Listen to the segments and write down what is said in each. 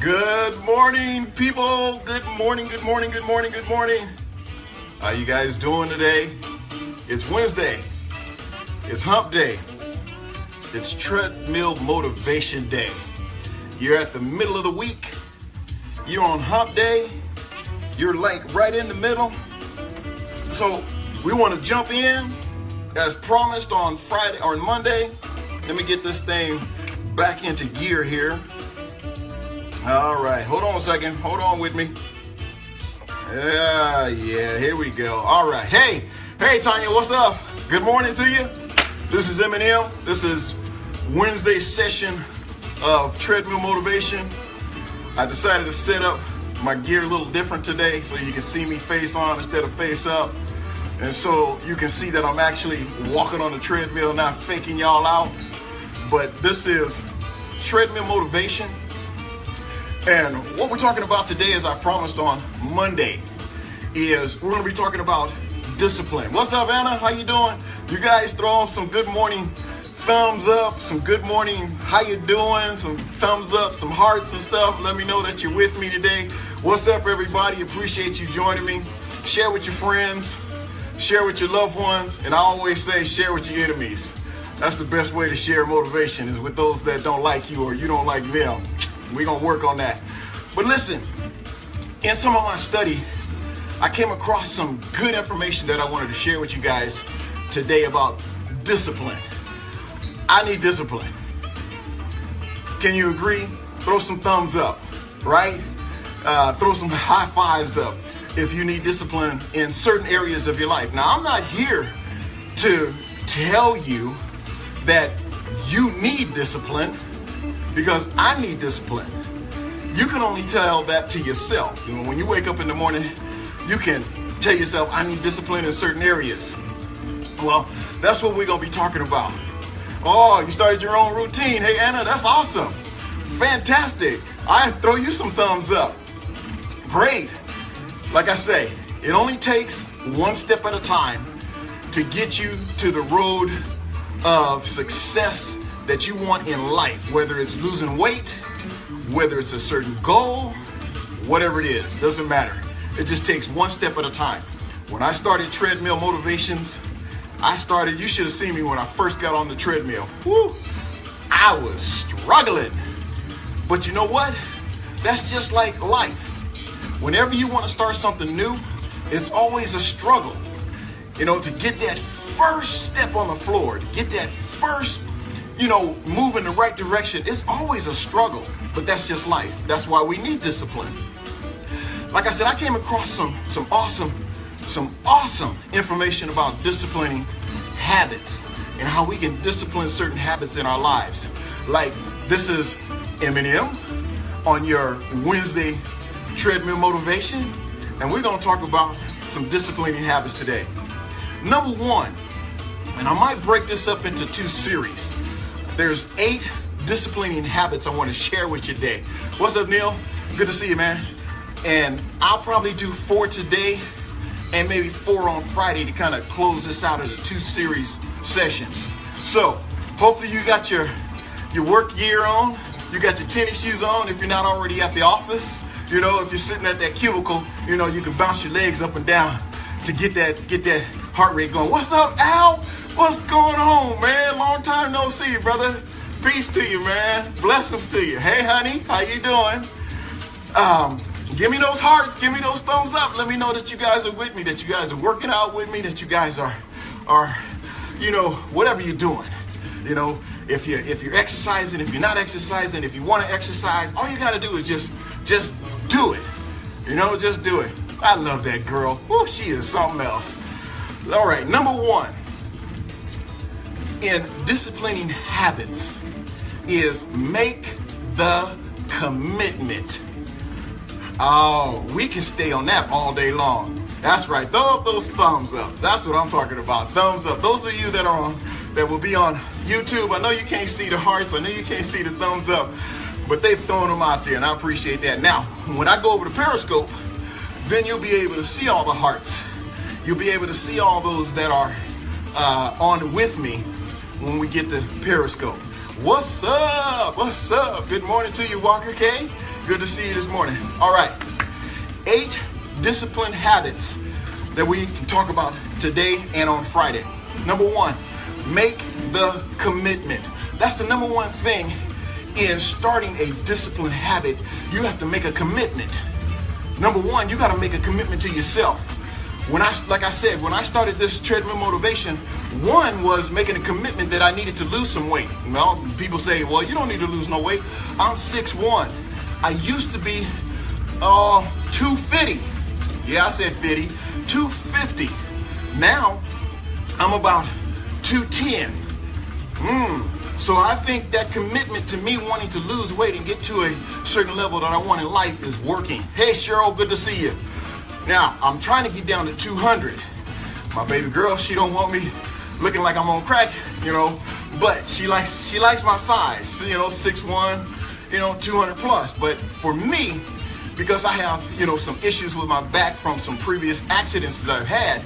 Good morning, people. Good morning, good morning, good morning, good morning. How you guys doing today? It's Wednesday. It's hump day. It's treadmill motivation day. You're at the middle of the week. You're on hump day. You're like right in the middle. So we want to jump in as promised on Friday or Monday. Let me get this thing back into gear here. All right, hold on a second. Hold on with me. Yeah, here we go. All right. Hey, Tanya, what's up? Good morning to you. This is Eminem. This is Wednesday session of treadmill motivation. I decided to set up my gear a little different today so you can see me face on instead of face up. And so you can see that I'm actually walking on the treadmill, not faking y'all out. But this is treadmill motivation. And what we're talking about today, as I promised on Monday, is we're going to be talking about discipline. What's up, Anna? How you doing? You guys throw some good morning thumbs up, some good morning, how you doing? Some thumbs up, some hearts and stuff. Let me know that you're with me today. What's up, everybody? Appreciate you joining me. Share with your friends, share with your loved ones, and I always say share with your enemies. That's the best way to share motivation, is with those that don't like you or you don't like them. We're going to work on that. But listen, in some of my study, I came across some good information that I wanted to share with you guys today about discipline. I need discipline. Can you agree? Throw some thumbs up, right? Throw some high fives up if you need discipline in certain areas of your life. Now, I'm not here to tell you that you need discipline, because I need discipline. You can only tell that to yourself. You know, when you wake up in the morning, you can tell yourself, I need discipline in certain areas. Well, that's what we're going to be talking about. Oh, you started your own routine. Hey, Anna, that's awesome. Fantastic. I throw you some thumbs up. Great. Like I say, it only takes one step at a time to get you to the road of success that you want in life, whether it's losing weight, whether it's a certain goal, whatever it is, doesn't matter. It just takes one step at a time. When I started treadmill motivations, you should have seen me when I first got on the treadmill. Woo, I was struggling. But you know what? That's just like life. Whenever you want to start something new, it's always a struggle. You know, to get that first step on the floor, to get that first move in the right direction, it's always a struggle, but that's just life. That's why we need discipline. Like I said, I came across some awesome information about disciplining habits and how we can discipline certain habits in our lives. Like, this is Eminem on your Wednesday treadmill motivation, and we're going to talk about some disciplining habits today. Number one, and I might break this up into two series. There's 8 disciplining habits I want to share with you today. What's up, Neil? Good to see you, man. And I'll probably do 4 today and maybe 4 on Friday to kind of close this out as a 2-series session. So hopefully you got your work gear on. You got your tennis shoes on if you're not already at the office. You know, if you're sitting at that cubicle, you know, you can bounce your legs up and down to get that heart rate going. What's up, Al? What's going on, man? Long time no see, brother. Peace to you, man. Blessings to you. Hey, honey, how you doing? Give me those hearts. Give me those thumbs up. Let me know that you guys are with me, that you guys are working out with me, that you guys are whatever you're doing. You know, if you're exercising, if you're not exercising, if you want to exercise, all you got to do is just do it. You know, just do it. I love that girl. Woo, she is something else. All right, number 1. In disciplining habits is make the commitment. Oh, we can stay on that all day long. That's right. Throw up those thumbs up. That's what I'm talking about. Thumbs up. Those of you that will be on YouTube, I know you can't see the hearts. I know you can't see the thumbs up, but they've thrown them out there, and I appreciate that. Now, when I go over to Periscope, then you'll be able to see all the hearts. You'll be able to see all those that are on with me when we get to Periscope. What's up? What's up? Good morning to you, Walker K. Good to see you this morning. All right. 8 discipline habits that we can talk about today and on Friday. Number 1, make the commitment. That's the number 1 thing in starting a discipline habit. You have to make a commitment. Number 1, you got to make a commitment to yourself. Like I said, when I started this treadmill motivation, 1 was making a commitment that I needed to lose some weight. Well, people say, well, you don't need to lose no weight. I'm 6'1". I used to be 250. Yeah, I said 50. 250. Now, I'm about 210. So I think that commitment to me wanting to lose weight and get to a certain level that I want in life is working. Hey, Cheryl, good to see you. Now, I'm trying to get down to 200. My baby girl, she don't want me looking like I'm on crack, but she likes my size, 6'1", 200 plus. But for me, because I have, some issues with my back from some previous accidents that I've had,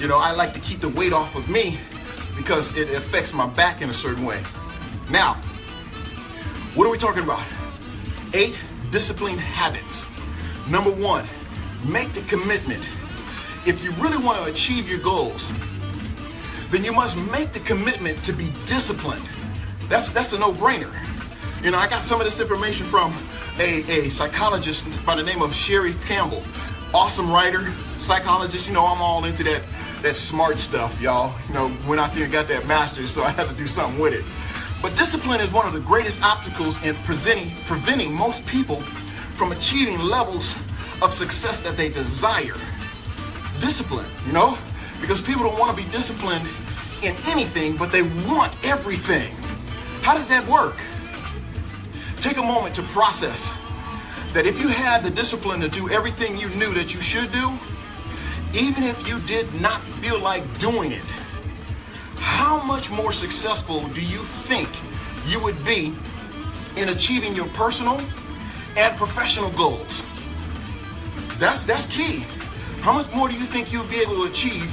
I like to keep the weight off of me because it affects my back in a certain way. Now, what are we talking about? 8 discipline habits. Number 1, make the commitment. If you really want to achieve your goals, then you must make the commitment to be disciplined. That's a no-brainer. I got some of this information from a psychologist by the name of Sherry Campbell. Awesome writer, psychologist. I'm all into that smart stuff, y'all. Went out there and got that master's, so I had to do something with it. But discipline is one of the greatest obstacles in preventing most people from achieving levels of success that they desire. Discipline, because people don't want to be disciplined in anything, but they want everything. How does that work? Take a moment to process that if you had the discipline to do everything you knew that you should do, even if you did not feel like doing it, how much more successful do you think you would be in achieving your personal and professional goals? That's key. How much more do you think you'll be able to achieve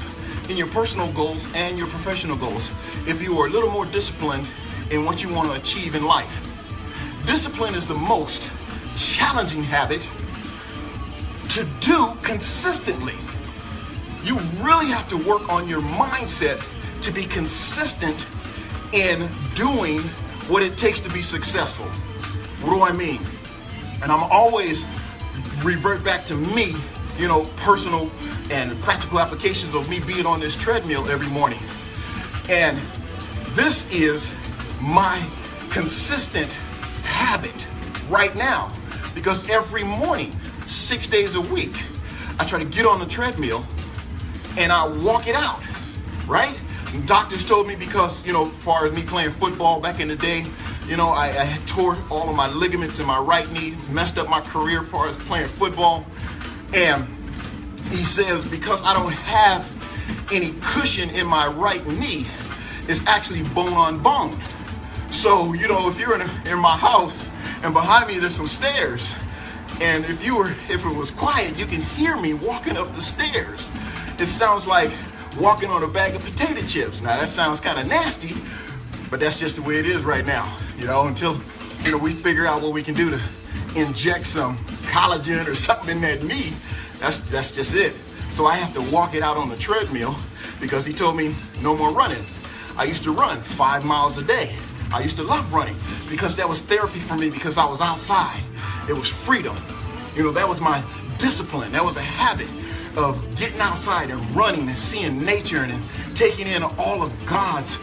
in your personal goals and your professional goals if you were a little more disciplined in what you want to achieve in life? Discipline is the most challenging habit to do consistently. You really have to work on your mindset to be consistent in doing what it takes to be successful. What do I mean? And I'm always revert back to me, personal and practical applications of me being on this treadmill every morning. And this is my consistent habit right now, because every morning, 6 days a week, I try to get on the treadmill and I walk it out, right? And doctors told me because, as far as me playing football back in the day, I had tore all of my ligaments in my right knee, messed up my career as far as playing football. And he says, because I don't have any cushion in my right knee, it's actually bone on bone. So, if you're in my house and behind me there's some stairs, and if it was quiet, you can hear me walking up the stairs. It sounds like walking on a bag of potato chips. Now that sounds kind of nasty, but that's just the way it is right now, until, we figure out what we can do to inject some collagen or something in that knee. That's just it. So I have to walk it out on the treadmill because he told me no more running. I used to run 5 miles a day. I used to love running because that was therapy for me because I was outside. It was freedom. That was my discipline. That was a habit of getting outside and running and seeing nature and taking in all of God's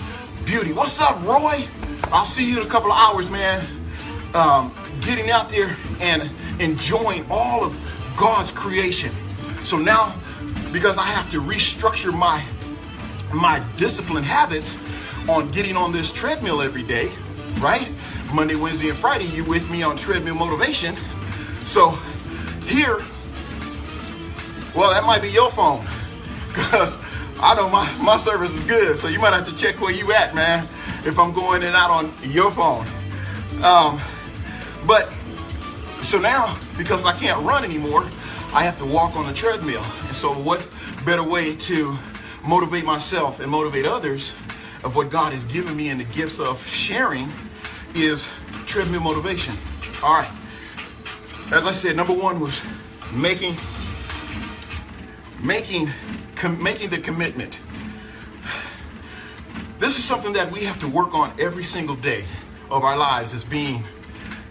beauty. What's up, Roy? I'll see you in a couple of hours, man. Getting out there and enjoying all of God's creation. So now, because I have to restructure my discipline habits on getting on this treadmill every day, right? Monday, Wednesday, and Friday, you with me on treadmill motivation. So here, well, that might be your phone, because I know my service is good. So you might have to check where you at, man, if I'm going in and out on your phone. But so now, because I can't run anymore, I have to walk on the treadmill. And so what better way to motivate myself and motivate others of what God has given me and the gifts of sharing is treadmill motivation. All right. as I said, number one was making the commitment. This is something that we have to work on every single day of our lives, is being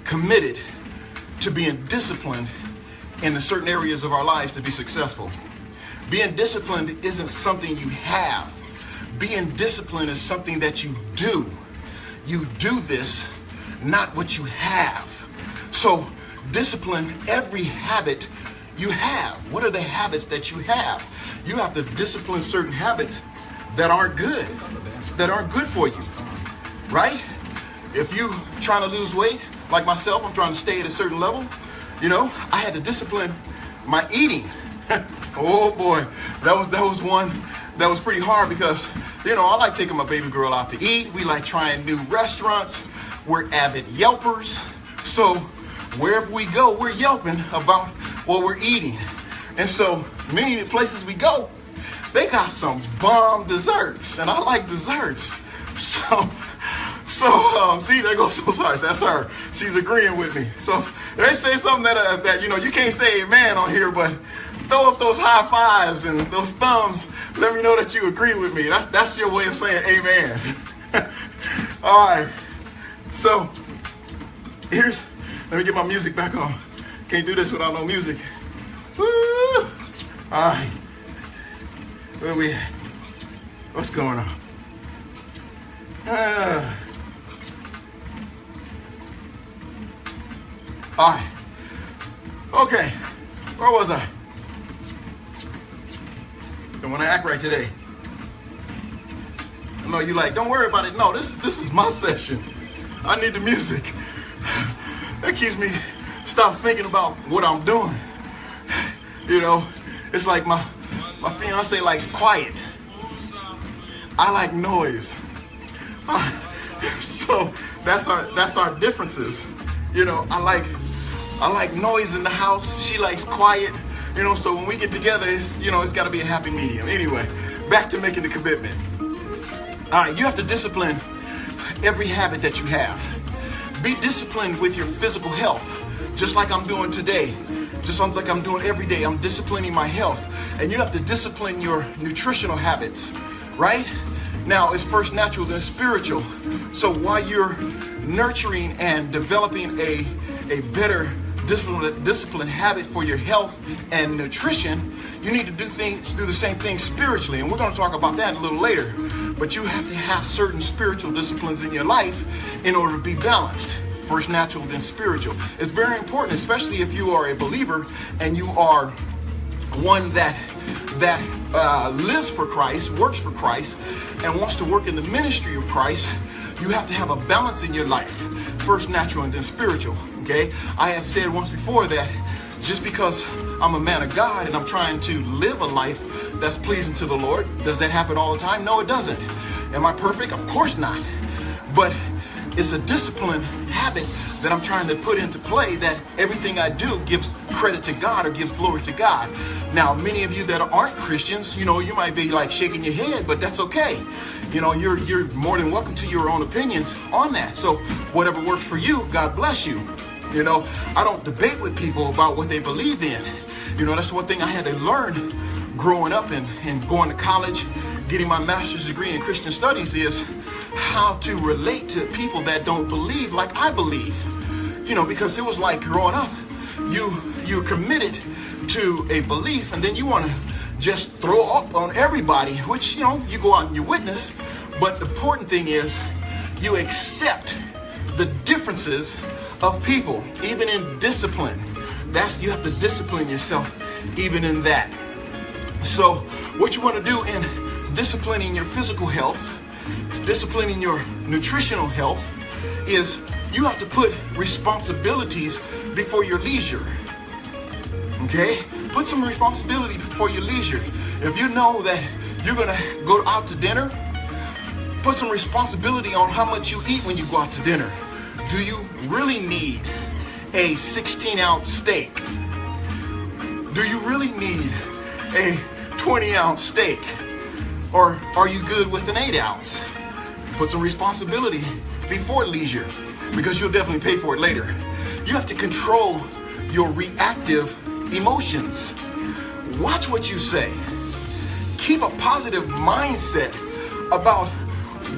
committed to being disciplined in the certain areas of our lives to be successful. Being disciplined isn't something you have. Being disciplined is something that you do. You do this, not what you have. So discipline every habit you have. What are the habits that you have? You have to discipline certain habits that aren't good for you, right? If you trying to lose weight, like myself, I'm trying to stay at a certain level, you know, I had to discipline my eating. Oh boy, that was one that was pretty hard because, you know, I like taking my baby girl out to eat. We like trying new restaurants. We're avid Yelpers. So wherever we go, we're yelping about what we're eating. And so many of the places we go, they got some bomb desserts, and I like desserts. So see, there goes those hearts. That's her. She's agreeing with me. So if they say something that you know, you can't say amen on here, but throw up those high fives and those thumbs. Let me know that you agree with me. That's your way of saying amen. All right. So let me get my music back on. Can't do this without no music. Woo! All right. Where we at? What's going on? All right. Okay. Where was I? Don't want to act right today. I know you like, don't worry about it. No, this is my session. I need the music. That keeps me stop thinking about what I'm doing. You know, it's like my fiance likes quiet. I like noise. So that's our differences. You know, I like noise in the house. She likes quiet. You know, so when we get together, it's got to be a happy medium. Anyway, back to making the commitment. All right, you have to discipline every habit that you have. Be disciplined with your physical health, just like I'm doing today. Just like I'm doing every day, I'm disciplining my health. And you have to discipline your nutritional habits, right? Now, it's first natural, then spiritual. So while you're nurturing and developing a better disciplined habit for your health and nutrition, you need to do the same thing spiritually. And we're going to talk about that a little later. But you have to have certain spiritual disciplines in your life in order to be balanced. First natural, then spiritual. It's very important, especially if you are a believer and you are one that lives for Christ, works for Christ, and wants to work in the ministry of Christ. You have to have a balance in your life. First natural and then spiritual. Okay? I had said once before that just because I'm a man of God and I'm trying to live a life that's pleasing to the Lord, does that happen all the time? No, it doesn't. Am I perfect? Of course not. But it's a disciplined habit that I'm trying to put into play, that everything I do gives credit to God or gives glory to God. Now, many of you that aren't Christians, you know, you might be like shaking your head, but that's okay. You know, you're more than welcome to your own opinions on that. So whatever works for you, God bless you. You know, I don't debate with people about what they believe in. You know, that's one thing I had to learn growing up and going to college, getting my master's degree in Christian studies, is how to relate to people that don't believe like I believe. You know, because it was like growing up, you're committed to a belief and then you want to just throw up on everybody, which, you know, you go out and you witness. But the important thing is you accept the differences of people, even in discipline. You have to discipline yourself even in that. So what you want to do in disciplining your physical health, disciplining your nutritional health, is you have to put responsibilities before your leisure. Okay? Put some responsibility before your leisure. If you know that you're going to go out to dinner, put some responsibility on how much you eat when you go out to dinner. Do you really need a 16-ounce steak? Do you really need a 20-ounce steak? Or are you good with an 8-ounce? Put some responsibility before leisure, because you'll definitely pay for it later. You have to control your reactive emotions. Watch what you say. Keep a positive mindset about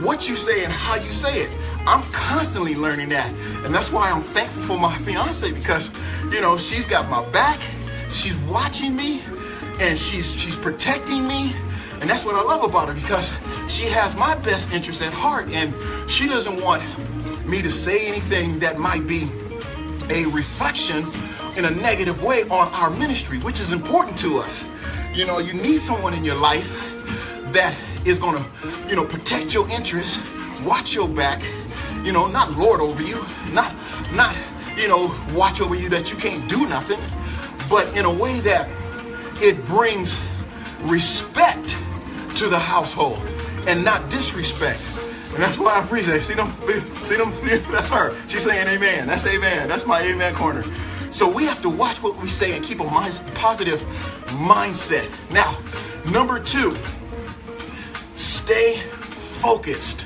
what you say and how you say it. I'm constantly learning that. And that's why I'm thankful for my fiance, because, you know, she's got my back. She's watching me and she's protecting me. And that's what I love about her, because she has my best interest at heart, and she doesn't want me to say anything that might be a reflection in a negative way on our ministry, which is important to us. You know, you need someone in your life that is going to, you know, protect your interests, watch your back, you know, not lord over you, not, you know, watch over you that you can't do nothing, but in a way that it brings respect to the household and not disrespect. And that's why I appreciate it. See them? That's her. She's saying amen. That's amen. That's my amen corner. So we have to watch what we say and keep a positive mindset. Now, number 2, stay focused.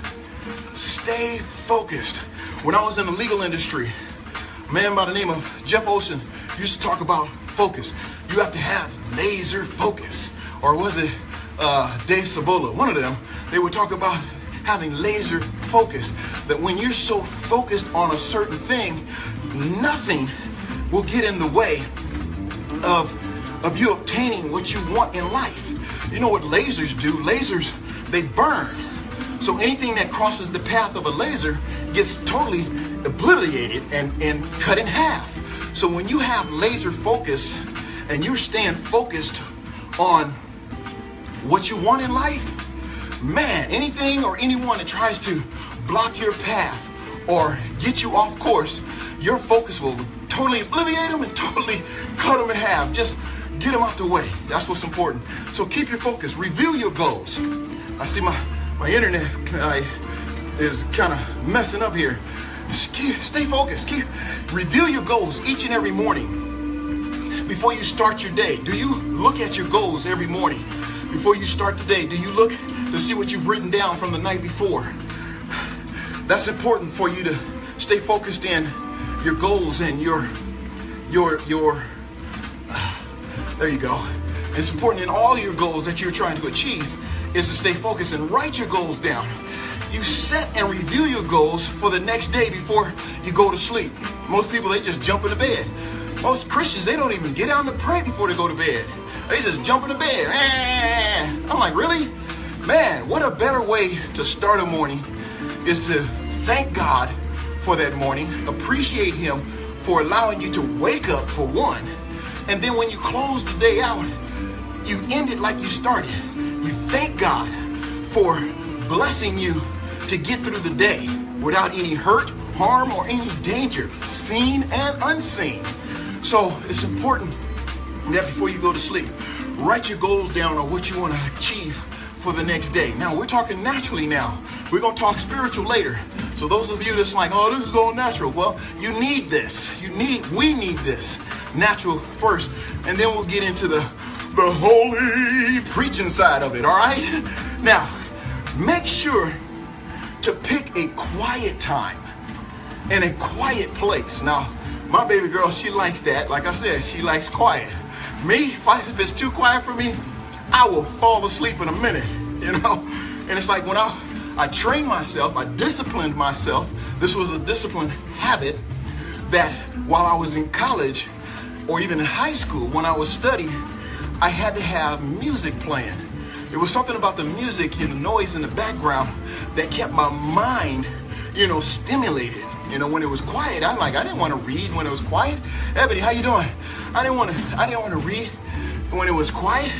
Stay focused. When I was in the legal industry, a man by the name of Jeff Olson used to talk about focus. You have to have laser focus. Or was it Dave Savola? One of them. They would talk about having laser focus. That when you're so focused on a certain thing, nothing will get in the way of you obtaining what you want in life. You know what lasers do? Lasers, they burn. So anything that crosses the path of a laser gets totally obliterated and cut in half. So when you have laser focus and you're staying focused on what you want in life, man, anything or anyone that tries to block your path or get you off course, your focus will totally obliterate them and totally cut them in half. Just get them out the way. That's what's important. So keep your focus. Review your goals. I see my internet is kind of messing up here. Stay focused. Review your goals each and every morning. Before you start your day, do you look at your goals every morning? Before you start the day, do you look to see what you've written down from the night before? That's important for you to stay focused in your goals and your there you go. It's important in all your goals that you're trying to achieve is to stay focused and write your goals down. You set and review your goals for the next day before you go to sleep. Most people, they just jump into bed. Most Christians, they don't even get down to pray before they go to bed. They just jump into bed. I'm like, really? Man, what a better way to start a morning is to thank God for that morning, appreciate Him for allowing you to wake up for one, and then when you close the day out, you end it like you started. You thank God for blessing you to get through the day without any hurt, harm, or any danger, seen and unseen. So it's important that before you go to sleep, write your goals down on what you want to achieve for the next day. Now, we're talking naturally now. We're going to talk spiritual later. So those of you that's like, oh, this is all natural. Well, you need this. We need this. Natural first. And then we'll get into the holy preaching side of it, all right? Now, make sure to pick a quiet time and a quiet place. Now, my baby girl, she likes that. Like I said, she likes quiet. Me, if it's too quiet for me, I will fall asleep in a minute, you know? And it's like when I trained myself, I disciplined myself. This was a disciplined habit that while I was in college or even in high school, when I was studying, I had to have music playing. It was something about the music and the noise in the background that kept my mind, you know, stimulated. You know, when it was quiet, I didn't want to read when it was quiet. Ebony, how you doing? I didn't want to read when it was quiet.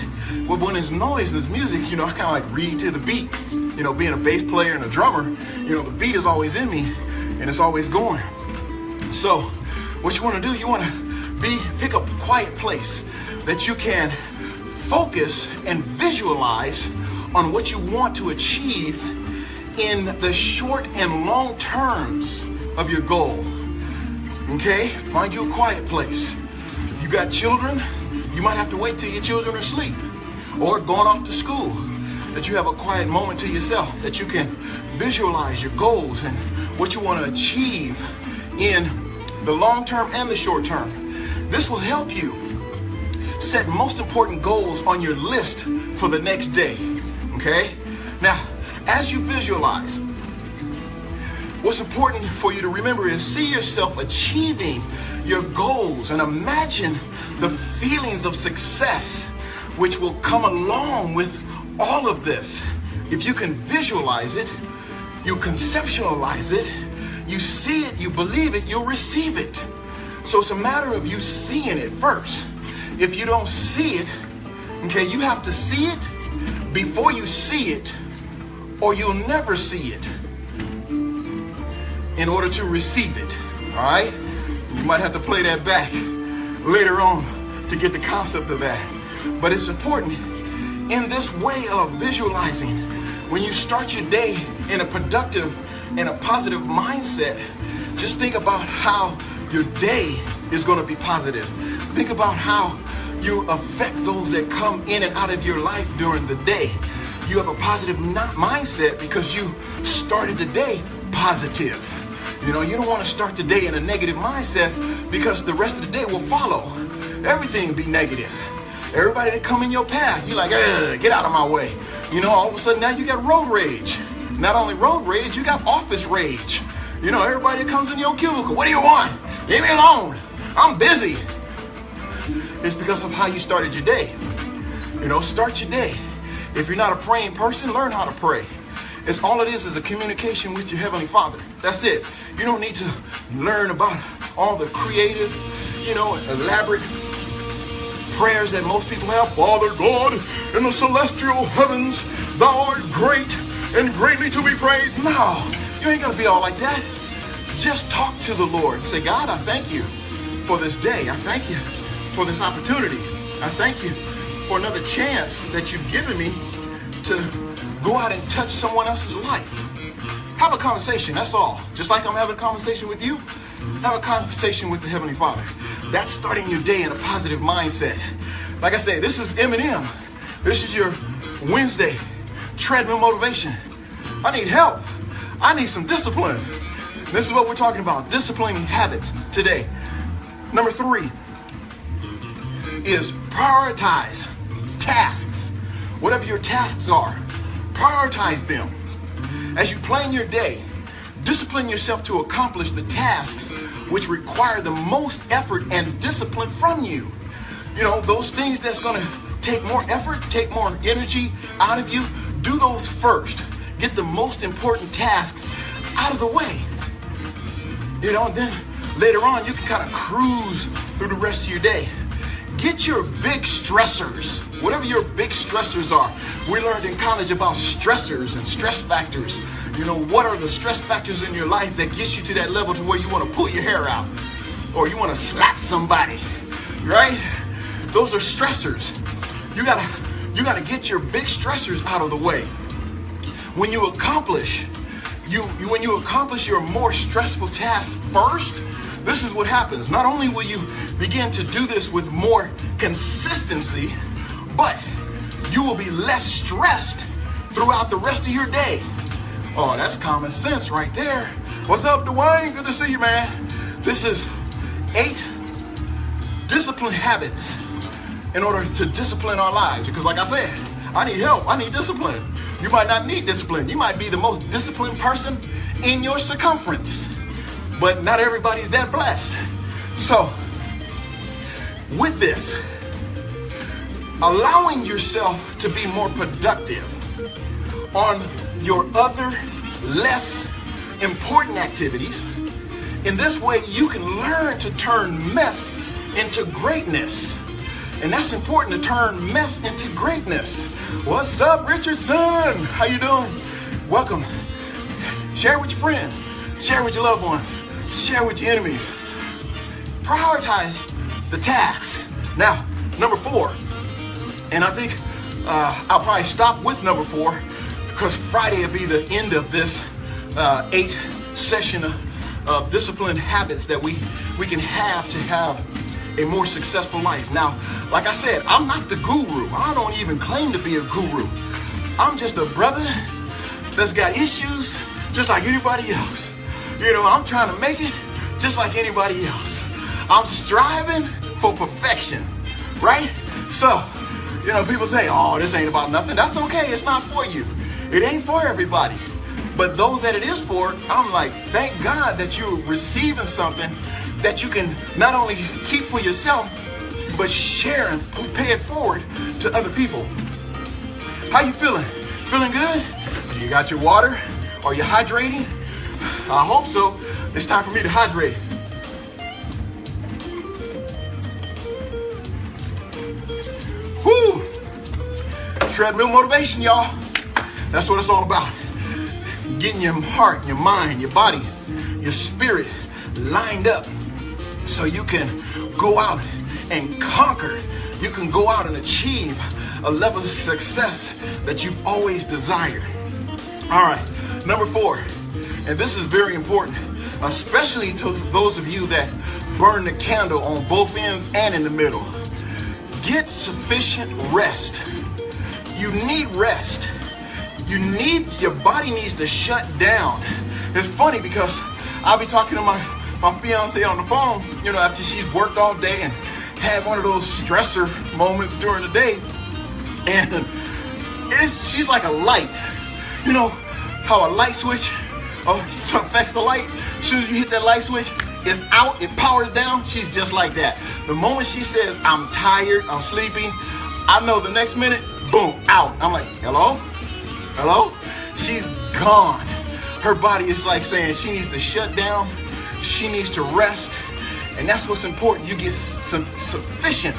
Well, when there's noise, there's music, you know, I kind of like read to the beat. You know, being a bass player and a drummer, you know, the beat is always in me and it's always going. So what you want to do, you want to pick a quiet place that you can focus and visualize on what you want to achieve in the short and long terms of your goal. Okay? Find you a quiet place. If you got children, you might have to wait till your children are asleep or going off to school, that you have a quiet moment to yourself, that you can visualize your goals and what you want to achieve in the long term and the short term. This will help you set most important goals on your list for the next day, okay? Now, as you visualize, what's important for you to remember is see yourself achieving your goals and imagine the feelings of success which will come along with all of this. If you can visualize it, you conceptualize it, you see it, you believe it, you'll receive it. So it's a matter of you seeing it first. If you don't see it, okay, you have to see it before you see it, or you'll never see it in order to receive it, all right? You might have to play that back later on to get the concept of that. But it's important in this way of visualizing, when you start your day in a productive and a positive mindset, just think about how your day is going to be positive. Think about how you affect those that come in and out of your life during the day. You have a positive mindset because you started the day positive. You know, you don't want to start the day in a negative mindset because the rest of the day will follow. Everything will be negative. Everybody that come in your path, you're like, get out of my way. You know, all of a sudden now you got road rage. Not only road rage, you got office rage. You know, everybody that comes in your cubicle, what do you want? Leave me alone. I'm busy. It's because of how you started your day. You know, start your day. If you're not a praying person, learn how to pray. It's all it is a communication with your Heavenly Father. That's it. You don't need to learn about all the creative, you know, elaborate prayers that most people have. Father God, in the celestial heavens, thou art great and greatly to be praised. No, you ain't gonna be all like that. Just talk to the Lord. Say, God, I thank you for this day. I thank you for this opportunity. I thank you for another chance that you've given me to go out and touch someone else's life. Have a conversation, that's all. Just like I'm having a conversation with you, have a conversation with the Heavenly Father. That's starting your day in a positive mindset. Like I say, this is M&M. This is your Wednesday treadmill motivation. I need help. I need some discipline. This is what we're talking about, disciplining habits today. Number 3 is prioritize tasks. Whatever your tasks are, prioritize them. As you plan your day, discipline yourself to accomplish the tasks which require the most effort and discipline from you. You know, those things that's gonna take more effort, take more energy out of you, do those first. Get the most important tasks out of the way. You know, and then later on you can kind of cruise through the rest of your day. Get your big stressors, whatever your big stressors are. We learned in college about stressors and stress factors. You know, what are the stress factors in your life that gets you to that level to where you want to pull your hair out or you want to slap somebody, right? Those are stressors. You gotta get your big stressors out of the way. When you accomplish your more stressful tasks first, this is what happens. Not only will you begin to do this with more consistency, but you will be less stressed throughout the rest of your day. Oh, that's common sense right there. What's up, Dwayne? Good to see you, man. This is 8 discipline habits in order to discipline our lives. Because like I said, I need help. I need discipline. You might not need discipline. You might be the most disciplined person in your circumference. But not everybody's that blessed. So, with this, allowing yourself to be more productive on your other less important activities, in this way you can learn to turn mess into greatness. And that's important, to turn mess into greatness. What's up, Richardson? How you doing? Welcome. Share with your friends. Share with your loved ones. Share with your enemies. Prioritize the tasks. Now, number 4, and I think I'll probably stop with number 4 because Friday will be the end of this 8 session of disciplined habits that we can have to have a more successful life. Now, like I said, I'm not the guru. I don't even claim to be a guru. I'm just a brother that's got issues just like anybody else. You know, I'm trying to make it just like anybody else. I'm striving for perfection, right? So, you know, people say, oh, this ain't about nothing. That's okay. It's not for you. It ain't for everybody. But those that it is for, I'm like, thank God that you're receiving something that you can not only keep for yourself, but share and pay it forward to other people. How you feeling? Feeling good? You got your water? Are you hydrating? I hope so. It's time for me to hydrate. Woo! Treadmill motivation, y'all. That's what it's all about. Getting your heart, your mind, your body, your spirit lined up so you can go out and conquer. You can go out and achieve a level of success that you've always desired. All right, number 4, and this is very important, especially to those of you that burn the candle on both ends and in the middle. Get sufficient rest. You need rest. Your body needs to shut down. It's funny because I'll be talking to my fiance on the phone, you know, after she's worked all day and had one of those stressor moments during the day. And she's like a light. You know how a light switch affects the light? As soon as you hit that light switch, it's out, it powers down. She's just like that. The moment she says, I'm tired, I'm sleepy, I know the next minute, boom, out. I'm like, hello? Hello? She's gone. Her body is like saying she needs to shut down. She needs to rest. And that's what's important. You get some sufficient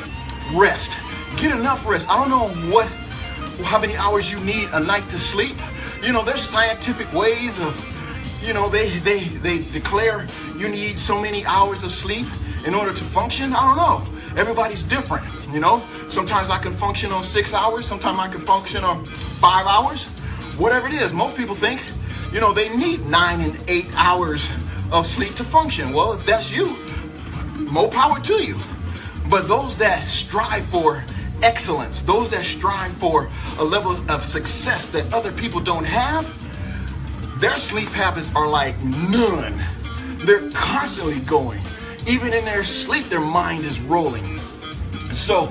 rest. Get enough rest. I don't know how many hours you need a night to sleep. You know, there's scientific ways of, you know, they declare you need so many hours of sleep in order to function. I don't know. Everybody's different, you know. Sometimes I can function on 6 hours. Sometimes I can function on 5 hours. Whatever it is. Most people think, you know, they need 9 and 8 hours of sleep to function. Well, if that's you, more power to you. But those that strive for excellence, those that strive for a level of success that other people don't have, their sleep habits are like none. They're constantly going. Even in their sleep, their mind is rolling. So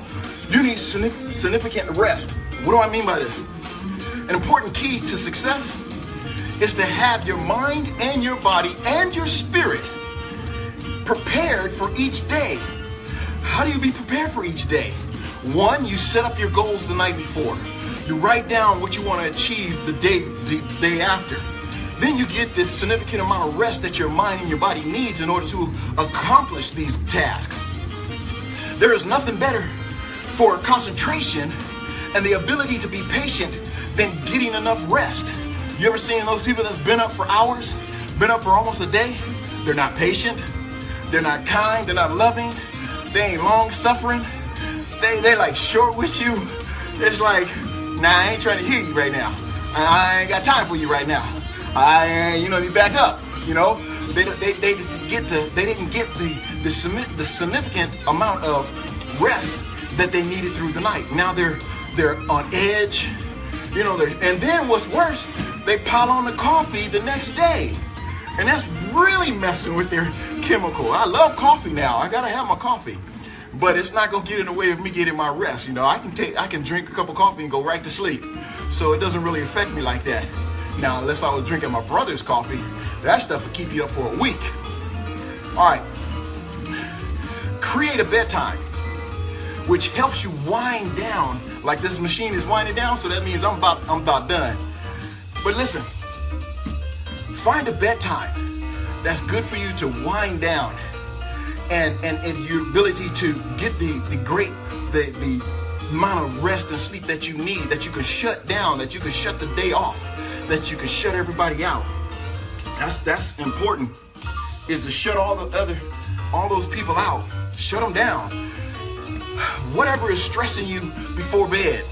you need significant rest. What do I mean by this? An important key to success is to have your mind and your body and your spirit prepared for each day. How do you be prepared for each day? 1, you set up your goals the night before. You write down what you want to achieve the day after. Then you get the significant amount of rest that your mind and your body needs in order to accomplish these tasks. There is nothing better for concentration and the ability to be patient than getting enough rest. You ever seen those people that's been up for hours, been up for almost a day? They're not patient, they're not kind, they're not loving, they ain't long suffering, they like short with you. It's like, nah, I ain't trying to hear you right now. I ain't got time for you right now. You back up. You know, they didn't get the significant amount of rest that they needed through the night. Now they're on edge. You know, and then what's worse, they pile on the coffee the next day, and that's really messing with their chemical. I love coffee now. I gotta have my coffee, but it's not gonna get in the way of me getting my rest. You know, I can drink a cup of coffee and go right to sleep, so it doesn't really affect me like that. Now, unless I was drinking my brother's coffee, that stuff will keep you up for a week. All right, create a bedtime, which helps you wind down. Like this machine is winding down, so that means I'm about done. But listen, find a bedtime that's good for you to wind down, and your ability to get the amount of rest and sleep that you need, that you can shut down, that you can shut the day off, that you can shut everybody out. That's important, is to shut all those people out. Shut them down. Whatever is stressing you before bed,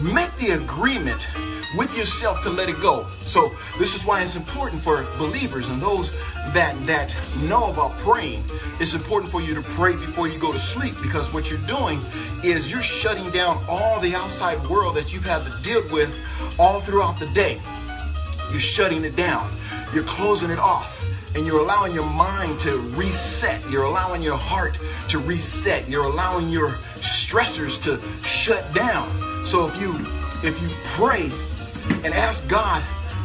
make the agreement with yourself to let it go. So this is why it's important for believers and those that know about praying. It's important for you to pray before you go to sleep, because what you're doing is you're shutting down all the outside world that you've had to deal with all throughout the day. You're shutting it down. You're closing it off. and you're allowing your mind to reset. You're allowing your heart to reset. You're allowing your stressors to shut down. So if you pray and ask God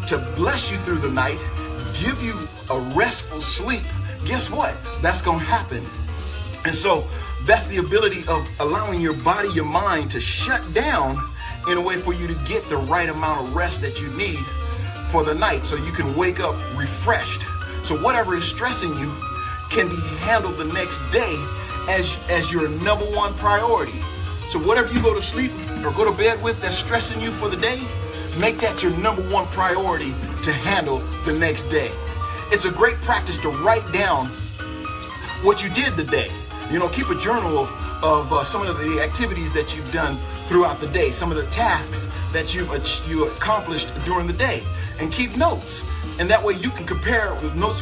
to bless you through the night, give you a restful sleep, guess what? That's going to happen. And so that's the ability of allowing your body, your mind to shut down in a way for you to get the right amount of rest that you need for the night, so you can wake up refreshed. So whatever is stressing you can be handled the next day as your number one priority. So whatever you go to sleep or go to bed with that's stressing you for the day, make that your number one priority to handle the next day. It's a great practice to write down what you did today. Keep a journal of some of the activities that you've done throughout the day, some of the tasks that you accomplished during the day, and keep notes. And that way you can compare with notes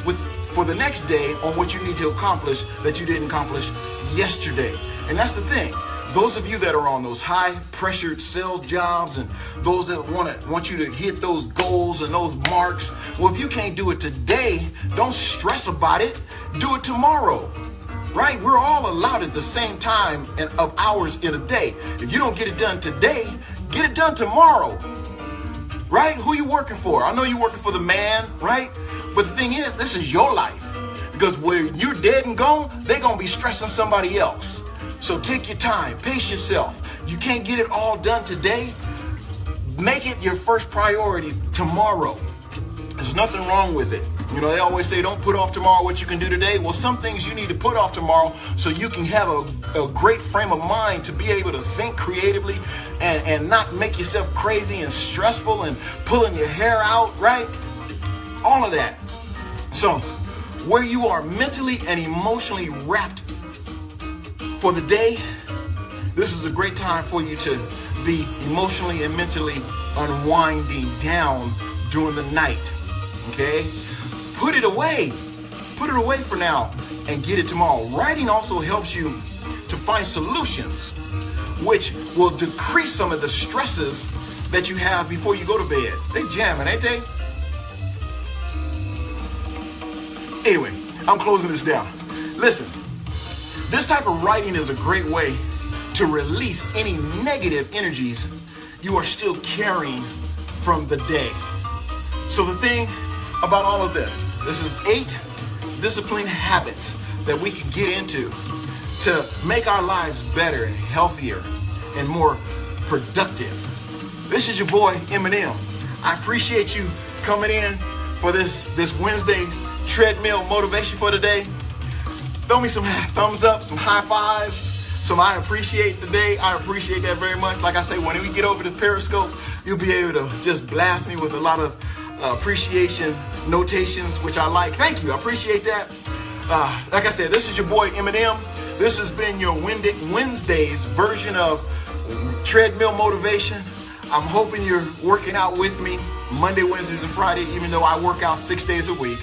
for the next day on what you need to accomplish that you didn't accomplish yesterday. And that's the thing. Those of you that are on those high-pressured sales jobs and those that want you to hit those goals and those marks, well, if you can't do it today, don't stress about it. Do it tomorrow. Right? We're all allowed at the same time of hours in a day. If you don't get it done today, get it done tomorrow. Right? Who you working for? I know you're working for the man, right? But the thing is, this is your life. Because when you're dead and gone, they're going to be stressing somebody else. So take your time, pace yourself. You can't get it all done today. Make it your first priority tomorrow. There's nothing wrong with it. They always say don't put off tomorrow what you can do today. Well, some things you need to put off tomorrow so you can have a great frame of mind to be able to think creatively and not make yourself crazy and stressful and pulling your hair out, right? All of that. So where you are mentally and emotionally wrapped for the day, this is a great time for you to be emotionally and mentally unwinding down during the night. Okay? Put it away. Put it away for now and get it tomorrow. Writing also helps you to find solutions, which will decrease some of the stresses that you have before you go to bed. They jamming, ain't they? Anyway, I'm closing this down. Listen, this type of writing is a great way to release any negative energies you are still carrying from the day. So the thing about all of this is 8 discipline habits that we can get into to make our lives better and healthier and more productive. This is your boy Eminem. I appreciate you coming in for this Wednesday's treadmill motivation for today. Throw me some thumbs up, some high fives, some I appreciate today. I appreciate that very much. Like I say, when we get over to Periscope, you'll be able to just blast me with a lot of appreciation notations, which I like. Thank you. I appreciate that. Like I said, this is your boy Eminem. This has been your Wednesday's version of treadmill motivation. I'm hoping you're working out with me Monday, Wednesdays, and Friday, even though I work out 6 days a week.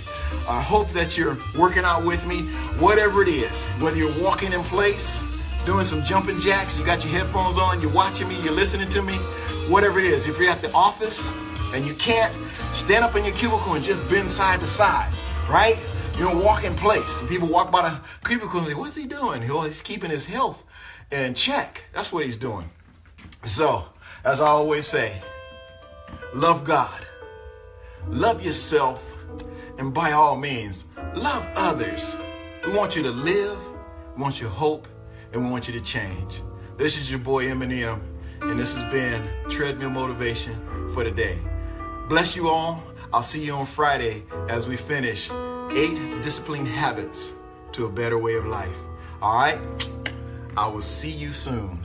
I hope that you're working out with me, whatever it is, whether you're walking in place, doing some jumping jacks, you got your headphones on, you're watching me, you're listening to me, whatever it is. If you're at the office and you can't, stand up in your cubicle and just bend side to side, right? Walk in place. And people walk by the cubicle and say, what's he doing? He's keeping his health in check. That's what he's doing. So, as I always say, love God, love yourself, and by all means, love others. We want you to live, we want you to hope, and we want you to change. This is your boy Eminem, and this has been Treadmill Motivation for today. Bless you all. I'll see you on Friday as we finish 8 discipline habits to a better way of life. All right? I will see you soon.